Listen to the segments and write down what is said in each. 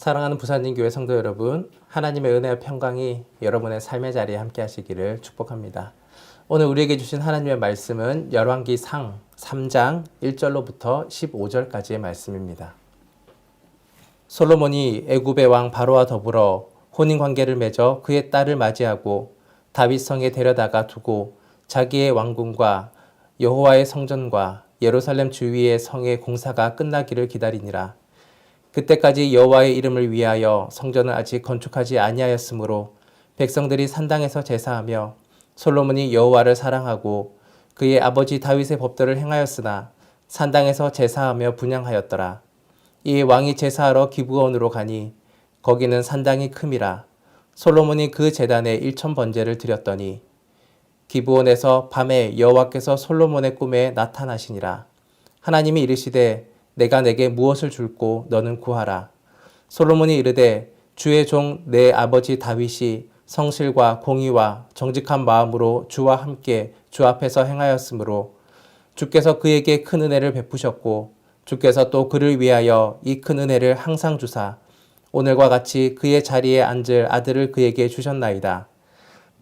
사랑하는 부산진교회 성도 여러분, 하나님의 은혜와 평강이 여러분의 삶의 자리에 함께 하시기를 축복합니다. 오늘 우리에게 주신 하나님의 말씀은 열왕기상 3장 1절로부터 15절까지의 말씀입니다. 솔로몬이 애굽의 왕 바로와 더불어 혼인관계를 맺어 그의 딸을 맞이하고 다윗성에 데려다가 두고 자기의 왕궁과 여호와의 성전과 예루살렘 주위의 성의 공사가 끝나기를 기다리니라. 그때까지 여호와의 이름을 위하여 성전을 아직 건축하지 아니하였으므로 백성들이 산당에서 제사하며 솔로몬이 여호와를 사랑하고 그의 아버지 다윗의 법도를 행하였으나 산당에서 제사하며 분향하였더라. 이에 왕이 제사하러 기브온으로 가니 거기는 산당이 큼이라. 솔로몬이 그 제단에 1000번제를 드렸더니 기브온에서 밤에 여호와께서 솔로몬의 꿈에 나타나시니라. 하나님이 이르시되 내가 내게 무엇을 줄고 너는 구하라. 솔로몬이 이르되 주의 종 내 아버지 다윗이 성실과 공의와 정직한 마음으로 주와 함께 주 앞에서 행하였으므로 주께서 그에게 큰 은혜를 베푸셨고 주께서 또 그를 위하여 이 큰 은혜를 항상 주사 오늘과 같이 그의 자리에 앉을 아들을 그에게 주셨나이다.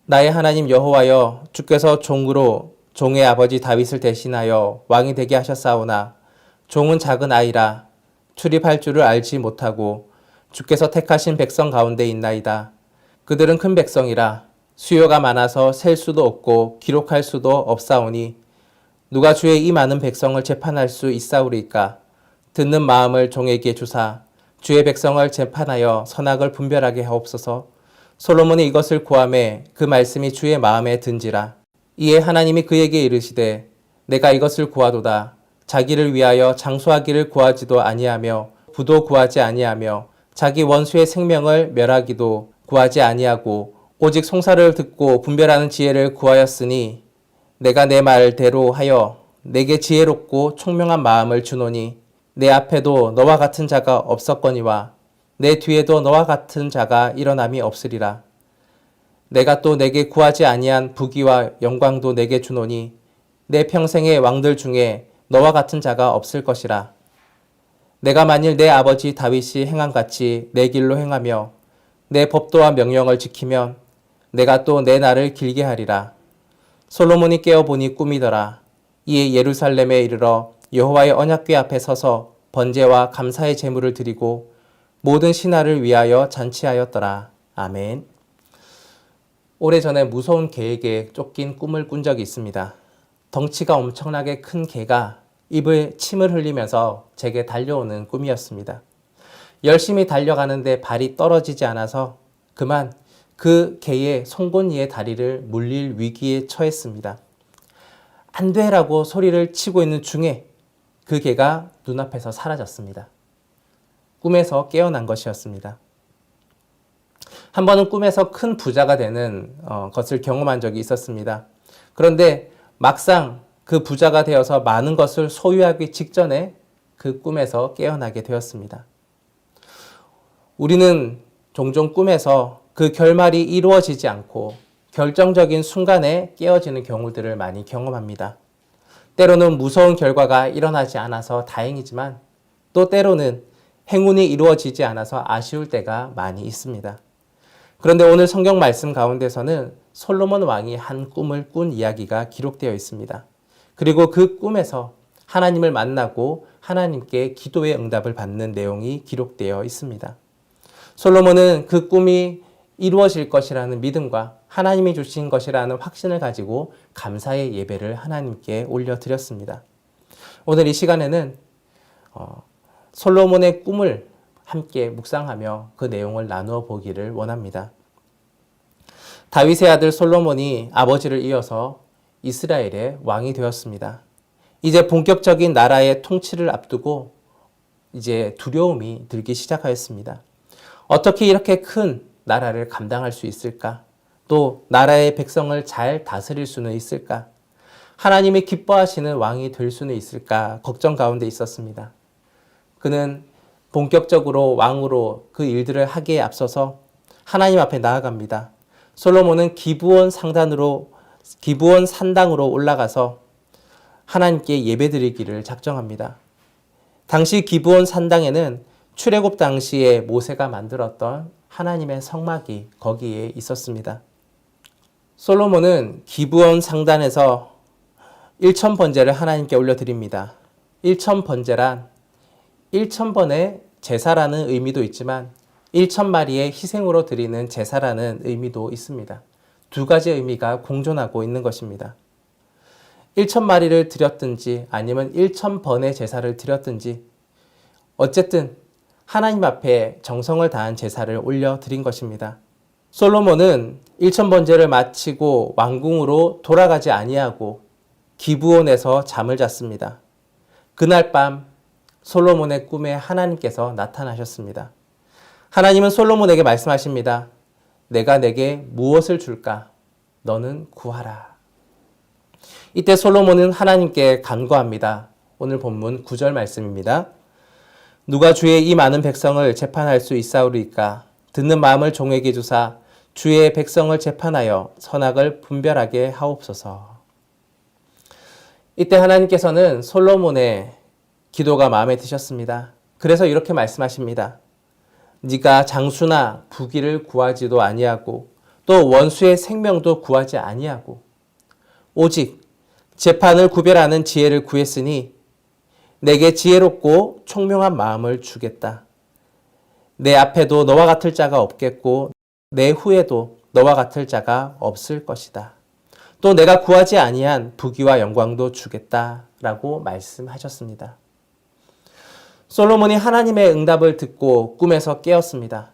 나의 하나님 여호와여, 주께서 종으로 종의 아버지 다윗을 대신하여 왕이 되게 하셨사오나 종은 작은 아이라 출입할 줄을 알지 못하고 주께서 택하신 백성 가운데 있나이다. 그들은 큰 백성이라 수요가 많아서 셀 수도 없고 기록할 수도 없사오니 누가 주의 이 많은 백성을 재판할 수 있사오리까? 듣는 마음을 종에게 주사 주의 백성을 재판하여 선악을 분별하게 하옵소서. 솔로몬이 이것을 구하매 그 말씀이 주의 마음에 든지라. 이에 하나님이 그에게 이르시되 내가 이것을 구하도다. 자기를 위하여 장수하기를 구하지도 아니하며 부도 구하지 아니하며 자기 원수의 생명을 멸하기도 구하지 아니하고 오직 송사를 듣고 분별하는 지혜를 구하였으니 내가 내 말대로 하여 내게 지혜롭고 총명한 마음을 주노니 내 앞에도 너와 같은 자가 없었거니와 내 뒤에도 너와 같은 자가 일어남이 없으리라. 내가 또 내게 구하지 아니한 부귀와 영광도 내게 주노니 내 평생의 왕들 중에 너와 같은 자가 없을 것이라. 내가 만일 내 아버지 다윗이 행함같이 내 길로 행하며 내 법도와 명령을 지키면 내가 또 내 날을 길게 하리라. 솔로몬이 깨어보니 꿈이더라. 이에 예루살렘에 이르러 여호와의 언약궤 앞에 서서 번제와 감사의 제물을 드리고 모든 신하를 위하여 잔치하였더라. 아멘. 오래전에 무서운 개에게 쫓긴 꿈을 꾼 적이 있습니다. 덩치가 엄청나게 큰 개가 입을 침을 흘리면서 제게 달려오는 꿈이었습니다. 열심히 달려가는데 발이 떨어지지 않아서 그만 그 개의 송곳니의 다리를 물릴 위기에 처했습니다. 안 돼라고 소리를 치고 있는 중에 그 개가 눈앞에서 사라졌습니다. 꿈에서 깨어난 것이었습니다. 한 번은 꿈에서 큰 부자가 되는 것을 경험한 적이 있었습니다. 그런데 막상 그 부자가 되어서 많은 것을 소유하기 직전에 그 꿈에서 깨어나게 되었습니다. 우리는 종종 꿈에서 그 결말이 이루어지지 않고 결정적인 순간에 깨어지는 경우들을 많이 경험합니다. 때로는 무서운 결과가 일어나지 않아서 다행이지만 또 때로는 행운이 이루어지지 않아서 아쉬울 때가 많이 있습니다. 그런데 오늘 성경 말씀 가운데서는 솔로몬 왕이 한 꿈을 꾼 이야기가 기록되어 있습니다. 그리고 그 꿈에서 하나님을 만나고 하나님께 기도의 응답을 받는 내용이 기록되어 있습니다. 솔로몬은 그 꿈이 이루어질 것이라는 믿음과 하나님이 주신 것이라는 확신을 가지고 감사의 예배를 하나님께 올려드렸습니다. 오늘 이 시간에는 솔로몬의 꿈을 함께 묵상하며 그 내용을 나누어 보기를 원합니다. 다윗의 아들 솔로몬이 아버지를 이어서 이스라엘의 왕이 되었습니다. 이제 본격적인 나라의 통치를 앞두고 이제 두려움이 들기 시작하였습니다. 어떻게 이렇게 큰 나라를 감당할 수 있을까? 또 나라의 백성을 잘 다스릴 수는 있을까? 하나님이 기뻐하시는 왕이 될 수는 있을까? 걱정 가운데 있었습니다. 그는 본격적으로 왕으로 그 일들을 하기에 앞서서 하나님 앞에 나아갑니다. 솔로몬은 기브온 산당으로 올라가서 하나님께 예배드리기를 작정합니다. 당시 기브온 산당에는 출애굽 당시에 모세가 만들었던 하나님의 성막이 거기에 있었습니다. 솔로몬은 기브온 상단에서 1000번제를 하나님께 올려드립니다. 1000번제란 1000번의 제사라는 의미도 있지만 1000마리의 희생으로 드리는 제사라는 의미도 있습니다. 두 가지 의미가 공존하고 있는 것입니다. 1000마리를 드렸든지 아니면 1000번의 제사를 드렸든지 어쨌든 하나님 앞에 정성을 다한 제사를 올려드린 것입니다. 솔로몬은 1000번제를 마치고 왕궁으로 돌아가지 아니하고 기브온에서 잠을 잤습니다. 그날 밤 솔로몬의 꿈에 하나님께서 나타나셨습니다. 하나님은 솔로몬에게 말씀하십니다. 내가 내게 무엇을 줄까? 너는 구하라. 이때 솔로몬은 하나님께 간구합니다. 오늘 본문 9절 말씀입니다. 누가 주의 이 많은 백성을 재판할 수 있사오리까? 듣는 마음을 종에게 주사 주의 백성을 재판하여 선악을 분별하게 하옵소서. 이때 하나님께서는 솔로몬의 기도가 마음에 드셨습니다. 그래서 이렇게 말씀하십니다. 네가 장수나 부귀를 구하지도 아니하고 또 원수의 생명도 구하지 아니하고 오직 재판을 구별하는 지혜를 구했으니 내게 지혜롭고 총명한 마음을 주겠다. 내 앞에도 너와 같을 자가 없겠고 내 후에도 너와 같을 자가 없을 것이다. 또 내가 구하지 아니한 부귀와 영광도 주겠다라고 말씀하셨습니다. 솔로몬이 하나님의 응답을 듣고 꿈에서 깨었습니다.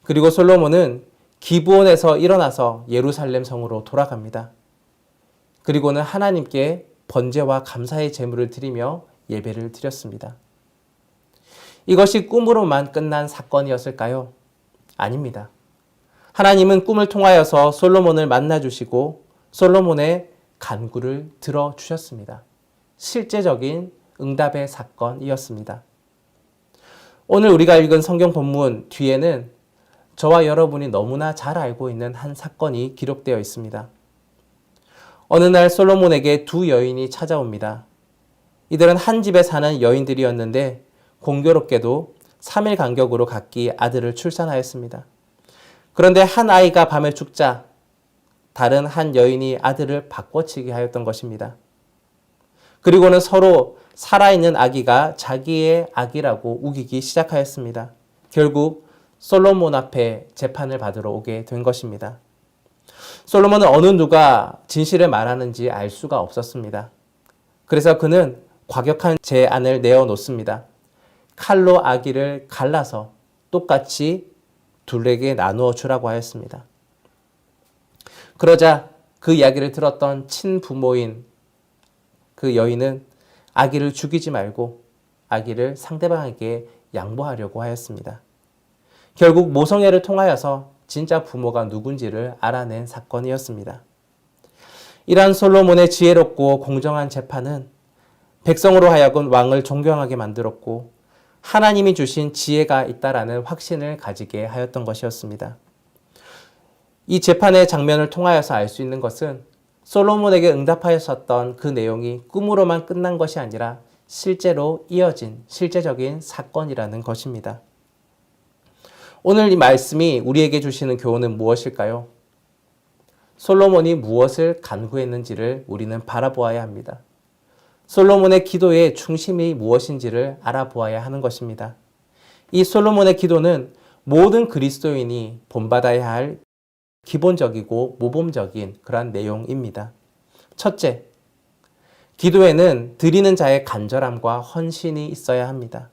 그리고 솔로몬은 기브온에서 일어나서 예루살렘 성으로 돌아갑니다. 그리고는 하나님께 번제와 감사의 제물을 드리며 예배를 드렸습니다. 이것이 꿈으로만 끝난 사건이었을까요? 아닙니다. 하나님은 꿈을 통하여서 솔로몬을 만나주시고 솔로몬의 간구를 들어주셨습니다. 실제적인 응답의 사건이었습니다. 오늘 우리가 읽은 성경 본문 뒤에는 저와 여러분이 너무나 잘 알고 있는 한 사건이 기록되어 있습니다. 어느 날 솔로몬에게 두 여인이 찾아옵니다. 이들은 한 집에 사는 여인들이었는데 공교롭게도 3일 간격으로 각기 아들을 출산하였습니다. 그런데 한 아이가 밤에 죽자 다른 한 여인이 아들을 바꿔치기 하였던 것입니다. 그리고는 서로 살아있는 아기가 자기의 아기라고 우기기 시작하였습니다. 결국 솔로몬 앞에 재판을 받으러 오게 된 것입니다. 솔로몬은 어느 누가 진실을 말하는지 알 수가 없었습니다. 그래서 그는 과격한 제안을 내어놓습니다. 칼로 아기를 갈라서 똑같이 둘에게 나누어 주라고 하였습니다. 그러자 그 이야기를 들었던 친부모인 그 여인은 아기를 죽이지 말고 아기를 상대방에게 양보하려고 하였습니다. 결국 모성애를 통하여서 진짜 부모가 누군지를 알아낸 사건이었습니다. 이러한 솔로몬의 지혜롭고 공정한 재판은 백성으로 하여금 왕을 존경하게 만들었고 하나님이 주신 지혜가 있다라는 확신을 가지게 하였던 것이었습니다. 이 재판의 장면을 통하여서 알 수 있는 것은 솔로몬에게 응답하였었던 그 내용이 꿈으로만 끝난 것이 아니라 실제로 이어진 실제적인 사건이라는 것입니다. 오늘 이 말씀이 우리에게 주시는 교훈은 무엇일까요? 솔로몬이 무엇을 간구했는지를 우리는 바라보아야 합니다. 솔로몬의 기도의 중심이 무엇인지를 알아보아야 하는 것입니다. 이 솔로몬의 기도는 모든 그리스도인이 본받아야 할 기본적이고 모범적인 그러한 내용입니다. 첫째, 기도에는 드리는 자의 간절함과 헌신이 있어야 합니다.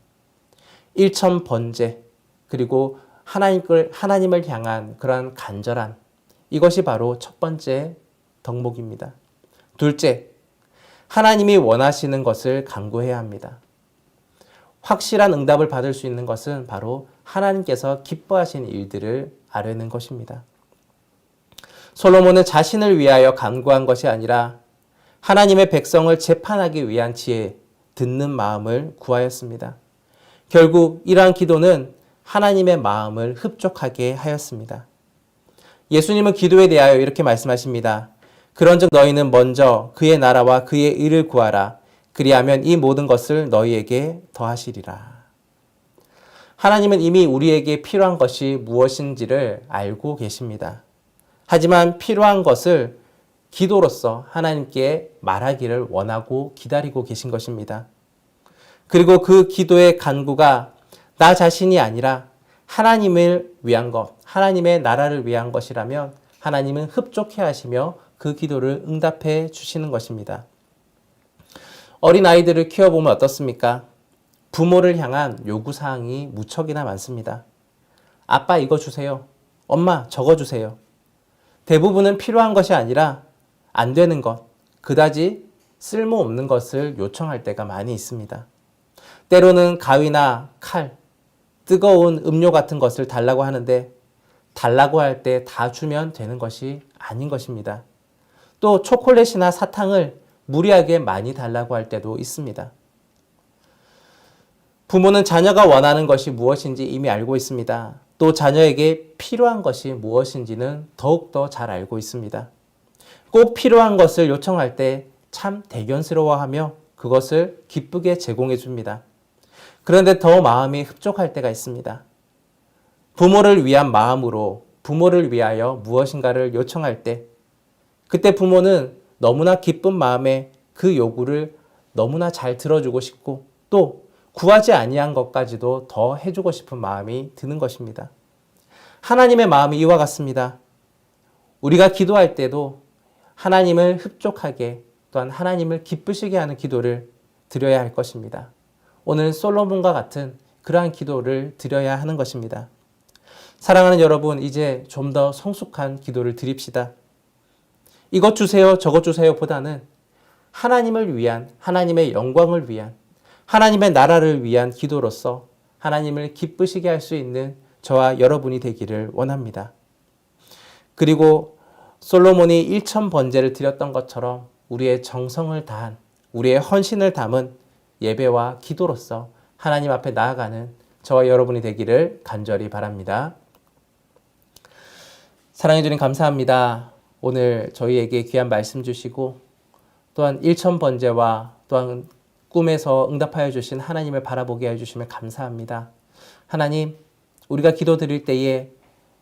1000번제 그리고 하나님을 향한 그러한 간절함, 이것이 바로 첫 번째 덕목입니다. 둘째, 하나님이 원하시는 것을 간구해야 합니다. 확실한 응답을 받을 수 있는 것은 바로 하나님께서 기뻐하시는 일들을 아뢰는 것입니다. 솔로몬은 자신을 위하여 간구한 것이 아니라 하나님의 백성을 재판하기 위한 지혜, 듣는 마음을 구하였습니다. 결국 이러한 기도는 하나님의 마음을 흡족하게 하였습니다. 예수님은 기도에 대하여 이렇게 말씀하십니다. 그런즉 너희는 먼저 그의 나라와 그의 의를 구하라. 그리하면 이 모든 것을 너희에게 더하시리라. 하나님은 이미 우리에게 필요한 것이 무엇인지를 알고 계십니다. 하지만 필요한 것을 기도로서 하나님께 말하기를 원하고 기다리고 계신 것입니다. 그리고 그 기도의 간구가 나 자신이 아니라 하나님을 위한 것, 하나님의 나라를 위한 것이라면 하나님은 흡족해 하시며 그 기도를 응답해 주시는 것입니다. 어린아이들을 키워보면 어떻습니까? 부모를 향한 요구사항이 무척이나 많습니다. 아빠 이거 주세요. 엄마 저거 주세요. 대부분은 필요한 것이 아니라 안 되는 것, 그다지 쓸모없는 것을 요청할 때가 많이 있습니다. 때로는 가위나 칼, 뜨거운 음료 같은 것을 달라고 하는데 달라고 할 때 다 주면 되는 것이 아닌 것입니다. 또 초콜릿이나 사탕을 무리하게 많이 달라고 할 때도 있습니다. 부모는 자녀가 원하는 것이 무엇인지 이미 알고 있습니다. 또 자녀에게 필요한 것이 무엇인지는 더욱더 잘 알고 있습니다. 꼭 필요한 것을 요청할 때 참 대견스러워하며 그것을 기쁘게 제공해 줍니다. 그런데 더 마음이 흡족할 때가 있습니다. 부모를 위한 마음으로 부모를 위하여 무엇인가를 요청할 때 그때 부모는 너무나 기쁜 마음에 그 요구를 너무나 잘 들어주고 싶고 또 구하지 아니한 것까지도 더 해주고 싶은 마음이 드는 것입니다. 하나님의 마음이 이와 같습니다. 우리가 기도할 때도 하나님을 흡족하게 또한 하나님을 기쁘시게 하는 기도를 드려야 할 것입니다. 오늘 솔로몬과 같은 그러한 기도를 드려야 하는 것입니다. 사랑하는 여러분, 이제 좀 더 성숙한 기도를 드립시다. 이것 주세요, 저것 주세요 보다는 하나님을 위한, 하나님의 영광을 위한, 하나님의 나라를 위한 기도로서 하나님을 기쁘시게 할 수 있는 저와 여러분이 되기를 원합니다. 그리고 솔로몬이 1000번제를 드렸던 것처럼 우리의 정성을 다한, 우리의 헌신을 담은 예배와 기도로서 하나님 앞에 나아가는 저와 여러분이 되기를 간절히 바랍니다. 사랑해 주님 감사합니다. 오늘 저희에게 귀한 말씀 주시고 또한 1000번제와 또한 꿈에서 응답하여 주신 하나님을 바라보게 해주시면 감사합니다. 하나님, 우리가 기도 드릴 때에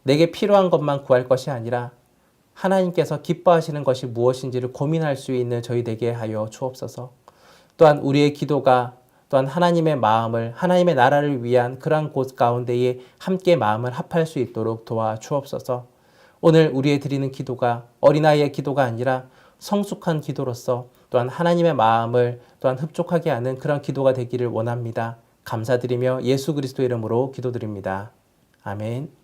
내게 필요한 것만 구할 것이 아니라 하나님께서 기뻐하시는 것이 무엇인지를 고민할 수 있는 저희 되게 하여 주옵소서. 또한 우리의 기도가 또한 하나님의 마음을, 하나님의 나라를 위한 그러한 곳 가운데에 함께 마음을 합할 수 있도록 도와 주옵소서. 오늘 우리의 드리는 기도가 어린아이의 기도가 아니라 성숙한 기도로서 또한 하나님의 마음을 또한 흡족하게 하는 그런 기도가 되기를 원합니다. 감사드리며 예수 그리스도 이름으로 기도드립니다. 아멘.